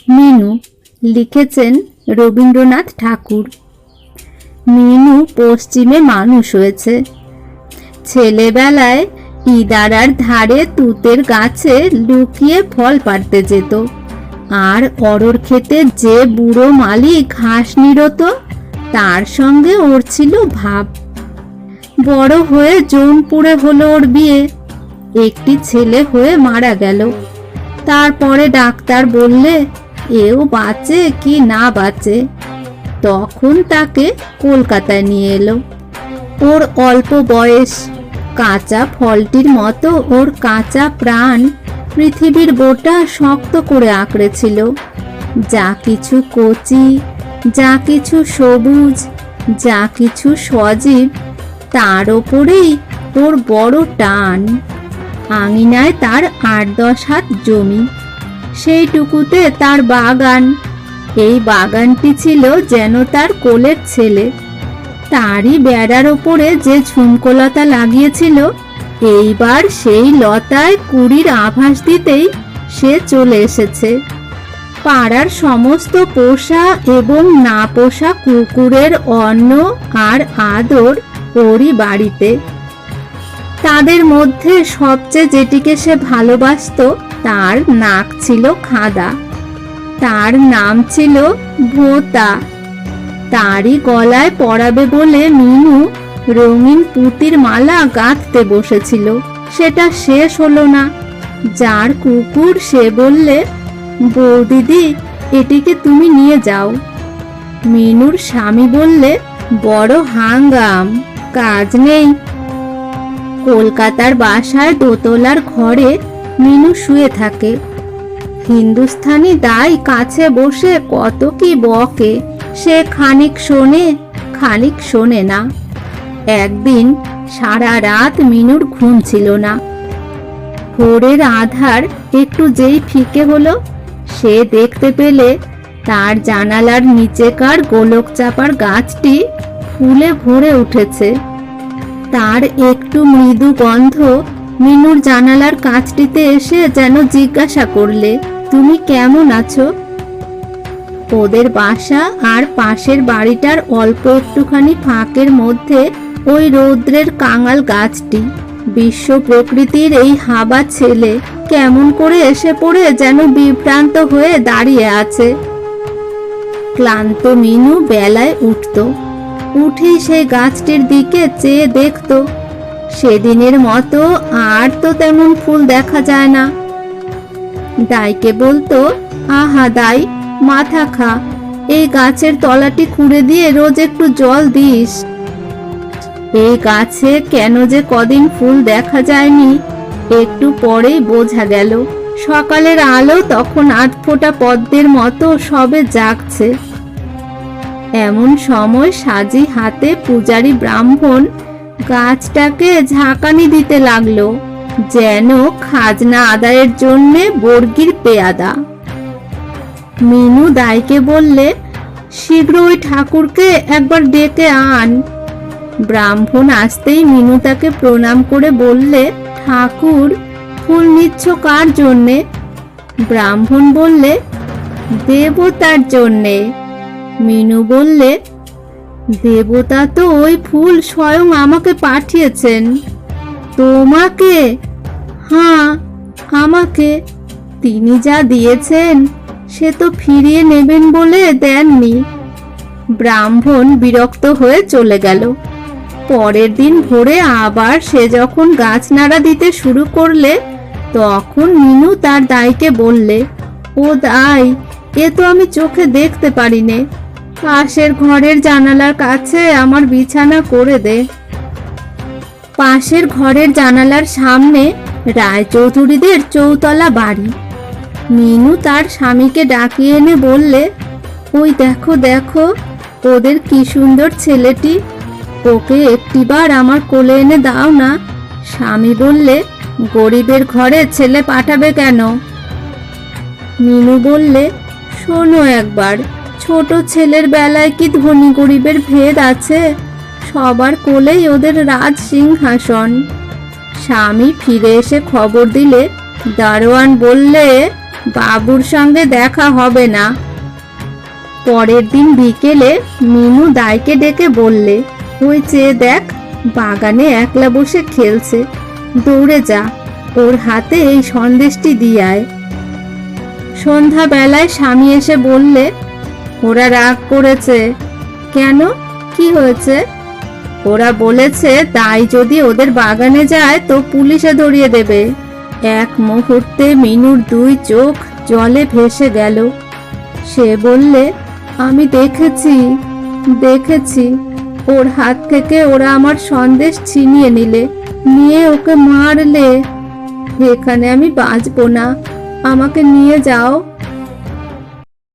মিনু, লিখেছেন রবীন্দ্রনাথ ঠাকুর। মিনু পশ্চিমে মানুষ হয়েছে। ছেলেবেলায় ইদারার ধারে তুতের গাছে লুকিয়ে ফল পাড়তে যেত, আর অরর ক্ষেতে যে বুড়ো মালি ঘাস নিড়ত তার সঙ্গে ওর ছিল ভাব। বড় হয়ে জৌনপুরে হলো ওর বিয়ে। একটি ছেলে হয়ে মারা গেল। তারপরে ডাক্তার বললে এও বাঁচে কি না বাঁচে। তখন তাকে কলকাতায় নিয়ে এলো। ওর অল্প বয়স, কাঁচা ফলটির মতো ওর কাঁচা প্রাণ পৃথিবীর বোটা শক্ত করে আঁকড়েছিল। যা কিছু কচি, যা কিছু সবুজ, যা কিছু সজীব, তার ওপরেই ওর বড় টান। আঙিনায় তার ৮-১০ হাত জমি, সেইটুকুতে তার বাগান। এই বাগানটি ছিল যেন তার কোলের ছেলে। তারই বেড়ার ওপরে যে ঝুমকোলতা লাগিয়েছিল, এইবার সেই লতায় কুড়ির আভাস দিতেই সে চলে এসেছে। পাড়ার সমস্ত পোষা এবং না পোষা কুকুরের অন্ন আর আদর ওরই বাড়িতে। তাদের মধ্যে সবচেয়ে যেটিকে সে ভালোবাসত তার নাক ছিল খাদা। তার নাম ছিল ভোঁতা। তারই গলায় পরাবে বলে মিনু রঙিন পুঁতির মালা গাঁথতে বসেছিল। সেটা শেষ হলো না। যার কুকুর সে বললে, বৌদিদি, এটিকে তুমি নিয়ে যাও। মিনুর স্বামী বললে, বড় হাঙ্গাম, কাজ নেই। কলকাতার বাসায় দোতলার ঘরে মিনু শুয়ে থাকে। হিন্দুস্থানি দাই কাছে বসে কত কি বকে। সে খানিক শোনে, খানিক শোনে না। একদিন সারা রাত মিনুর ঘুম ছিল না। ভোরের আধার একটু যেই ফিকে হলো, সে দেখতে পেলে তার জানালার নিচেকার গোলক চাপার গাছটি ফুলে ভরে উঠেছে। তার একটু মৃদু গন্ধ মিনুর জানালার কাছটিতে এসে যেন জিজ্ঞাসা করলে, তুমি কেমন আছো? ওদের বাসা আর পাশের বাড়িটার অল্প একটুখানি ফাঁকের মধ্যে ওই রৌদ্রের কাঙাল গাছটি। বিশ্ব প্রকৃতির এই হাবা ছেলে কেমন করে এসে পড়ে যেন বিভ্রান্ত হয়ে দাঁড়িয়ে আছে। ক্লান্ত মিনু বেলায় উঠত। উঠেই সেই গাছটির দিকে চেয়ে দেখত। সেদিনের মতো আর তো তেমন ফুল দেখা যায় না। দাইকে বলতো, আহা দাই, মাথা খা, এই গাছের তলাটি খুঁড়ে দিয়ে রোজ একটু জল দিস। এই গাছে কেন যে কদিন ফুল দেখা যায়নি একটু পরেই বোঝা গেল। সকালের আলো তখন ৮ ফোঁটা পদ্মের মতো সবে জাগছে। এমন সময় সাজি হাতে পূজারি ব্রাহ্মণ গাছটাকে ঝাঁকানি দিতে লাগলো, যেন খাজনা আদায়ের জন্যে বর্গির পেয়াদা। মিনু দাইকে বললে, শীঘ্র ওই ঠাকুরকে একবার ডেকে আন। ব্রাহ্মণ আসতেই মিনু তাকে প্রণাম করে বললে, ঠাকুর, ফুল নিচ্ছ কার জন্যে? ব্রাহ্মণ বললে, দেবতার জন্যে। মিনু বললে, দেবতা তো ওই ফুল স্বয়ং আমাকে পাঠিয়েছেন। তোমাকে? হ্যাঁ, আমাকে। তিনি যা দিয়েছেন সে তো ফিরিয়ে নেবেন বলে দেননি। ব্রাহ্মণ বিরক্ত হয়ে চলে গেল। পরের দিন ভোরে আবার সে যখন গাছ নাড়া দিতে শুরু করলে, তখন মিনু তার দাইকে বললে, ও দাই, এ তো আমি চোখে দেখতে পারি নে। পাশের ঘরের জানালার কাছে আমার বিছানা করে দে। পাশের ঘরের জানালার সামনে রায়চৌধুরীদের চৌতলা বাড়ি। মিনু তার স্বামীকে ডাকিয়ে এনে বললে, ওই দেখো দেখো, ওদের কি সুন্দর ছেলেটি, ওকে একটিবার আমার কোলে এনে দাও না। স্বামী বললে, গরিবের ঘরে ছেলে পাঠাবে কেন? মিনু বললে, শোনো একবার, ছোট ছেলের বেলায় কি ধনী গরিবের ভেদ আছে? সবার কোলেই ওদের রাজ সিংহাসন। স্বামী ফিরে এসে খবর দিলে, দারোয়ান বললে, বাবুর সঙ্গে দেখা হবে না। পরের দিন বিকেলে মিনু দাইকে ডেকে বললে, ওই চেয়ে দেখ, বাগানে একলা বসে খেলছে, দৌড়ে যা, ওর হাতে এই সন্দেশটি দিয়ে আয়। সন্ধ্যাবেলায় স্বামী এসে বললে, ওরা রাগ করেছে। কেন, কি হয়েছে? ওরা বলেছে তাই যদি ওদের বাগানে যায় তো পুলিশে ধরিয়ে দেবে। এক মুহূর্তে মিনুর দুই চোখ জলে ভেসে গেল। সে বললে, আমি দেখেছি ওর হাত থেকে ওরা আমার সন্দেশ ছিনিয়ে নিয়ে ওকে মারলে। এখানে আমি বাঁচবো না, আমাকে নিয়ে যাও।